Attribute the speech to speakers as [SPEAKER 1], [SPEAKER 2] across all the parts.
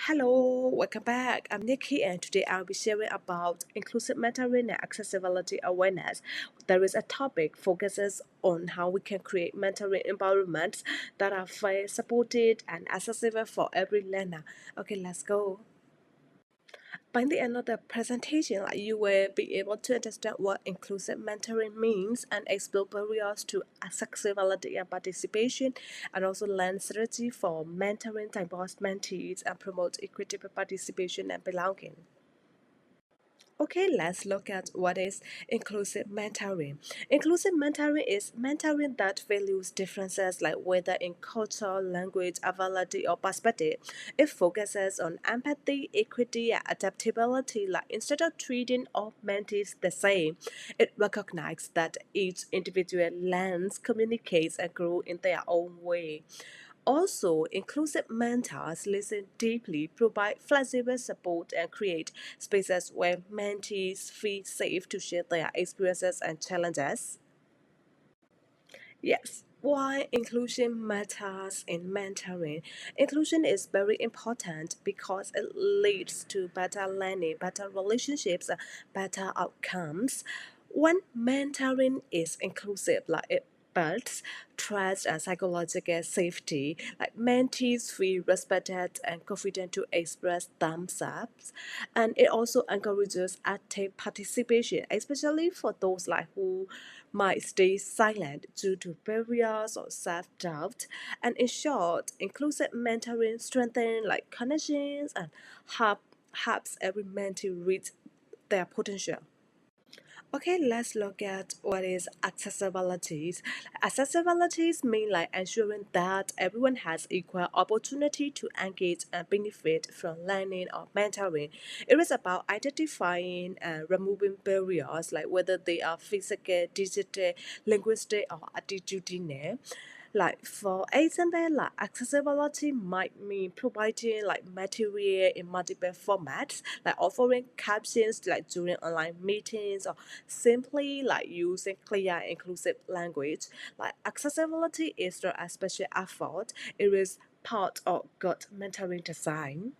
[SPEAKER 1] Hello, welcome back. I'm Nikki, and today I'll be sharing about inclusive mentoring and accessibility awareness. There is a topic focuses on how we can create mentoring environments that are fair, supported, and accessible for every learner. Okay, let's go. By the end of the presentation, you will be able to understand what inclusive mentoring means and explore barriers to accessibility and participation, and also learn strategy for mentoring diverse mentees and promote equitable participation and belonging. Okay, let's look at what is inclusive mentoring. Inclusive mentoring is mentoring that values differences like whether in culture, language, ability, or perspective. It focuses on empathy, equity, and adaptability. Like instead of treating all mentees the same, it recognizes that each individual learns, communicates, and grows in their own way. Also, inclusive mentors listen deeply, provide flexible support, and create spaces where mentees feel safe to share their experiences and challenges. Yes, why inclusion matters in mentoring. Inclusion is very important because it leads to better learning, better relationships, better outcomes. When mentoring is inclusive, like it builds trust and psychological safety, like mentees feel respected and confident to express themselves, and it also encourages active participation, especially for those like who might stay silent due to barriers or self-doubt. And in short, inclusive mentoring strengthens like connections and help, helps every mentee reach their potential. Okay, let's look at what is accessibilities. Accessibilities mean like ensuring that everyone has equal opportunity to engage and benefit from learning or mentoring. It is about identifying and removing barriers like whether they are physical, digital, linguistic, or attitudinal. Like for example, like accessibility might mean providing like material in multiple formats, like offering captions like during online meetings or simply like using clear inclusive language. Like accessibility is not a special effort, it is part of good mentoring design.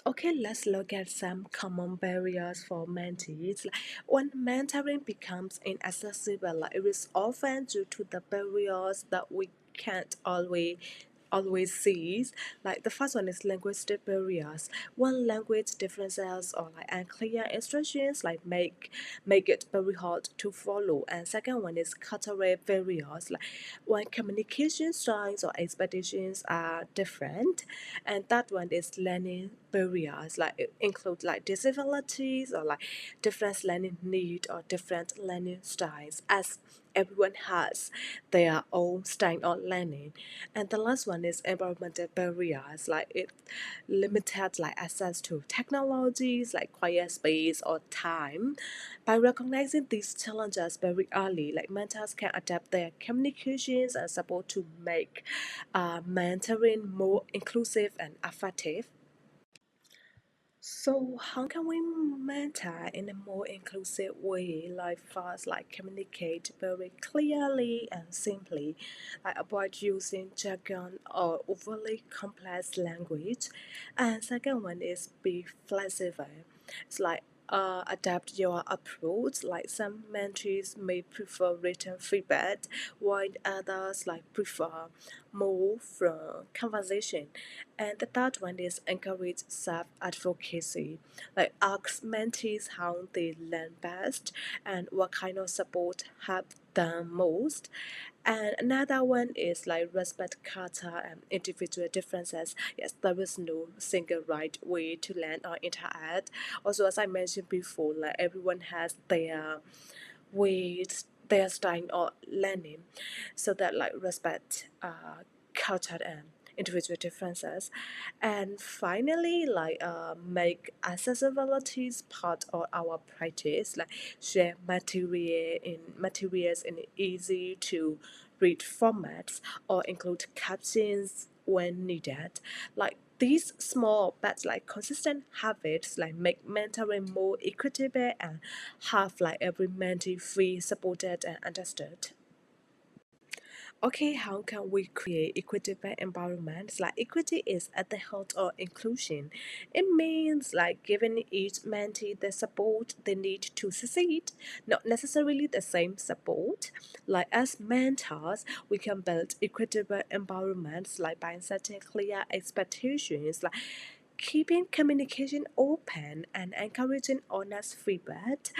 [SPEAKER 1] Okay, let's look at some common barriers for mentees. Like, when mentoring becomes inaccessible, like, it is often due to the barriers that we can't always see. Like the first one is linguistic barriers. One, language differences or like unclear instructions like make it very hard to follow. And second one is cultural barriers. Like when communication styles or expectations are different. And that one is learning barriers. Like it include like disabilities or like different learning need or different learning styles, as everyone has their own style of learning. And the last one is environmental barriers, like it limited like access to technologies like quiet space or time. By recognizing these challenges very early, like mentors can adapt their communications and support to make mentoring more inclusive and effective. So how can we mentor in a more inclusive way? Like first, like communicate very clearly and simply, like avoid using jargon or overly complex language. And second one is be flexible. It's like adapt your approach. Like some mentees may prefer written feedback, while others like prefer more from conversation. And the third one is encourage self-advocacy. Like ask mentees how they learn best and what kind of support help them most. And another one is like respect culture and individual differences. Yes, there is no single right way to learn or interact. Also, as I mentioned before, like everyone has their ways, their style of learning, so that like respect culture and individual differences. And finally, like make accessibilities part of our practice, like share materials in easy to read formats or include captions when needed. Like these small but like consistent habits like make mentoring more equitable and have like every mentee feel supported and understood. Okay, how can we create equitable environments? Like equity is at the heart of inclusion. It means like giving each mentee the support they need to succeed, not necessarily the same support. Like as mentors, we can build equitable environments like by setting clear expectations, like keeping communication open and encouraging honest feedback,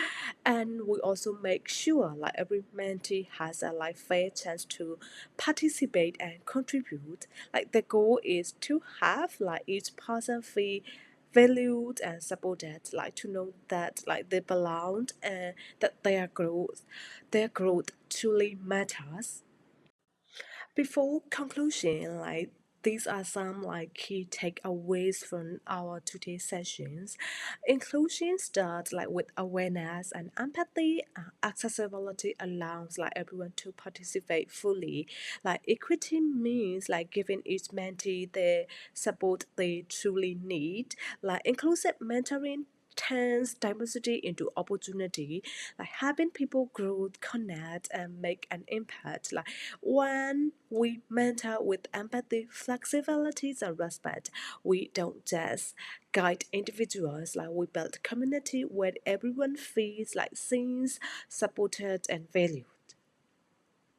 [SPEAKER 1] and we also make sure like every mentee has a like fair chance to participate and contribute. Like the goal is to have like each person feel valued and supported, like to know that like they belong and that their growth truly matters. Before conclusion, like these are some like key takeaways from our today's sessions. Inclusion starts like with awareness and empathy. Accessibility allows like everyone to participate fully. Like equity means like giving each mentee the support they truly need. Like inclusive mentoring turns diversity into opportunity, like having people grow, connect, and make an impact. Like when we mentor with empathy, flexibility, and respect, we don't just guide individuals, like we build community where everyone feels like seen, supported, and valued.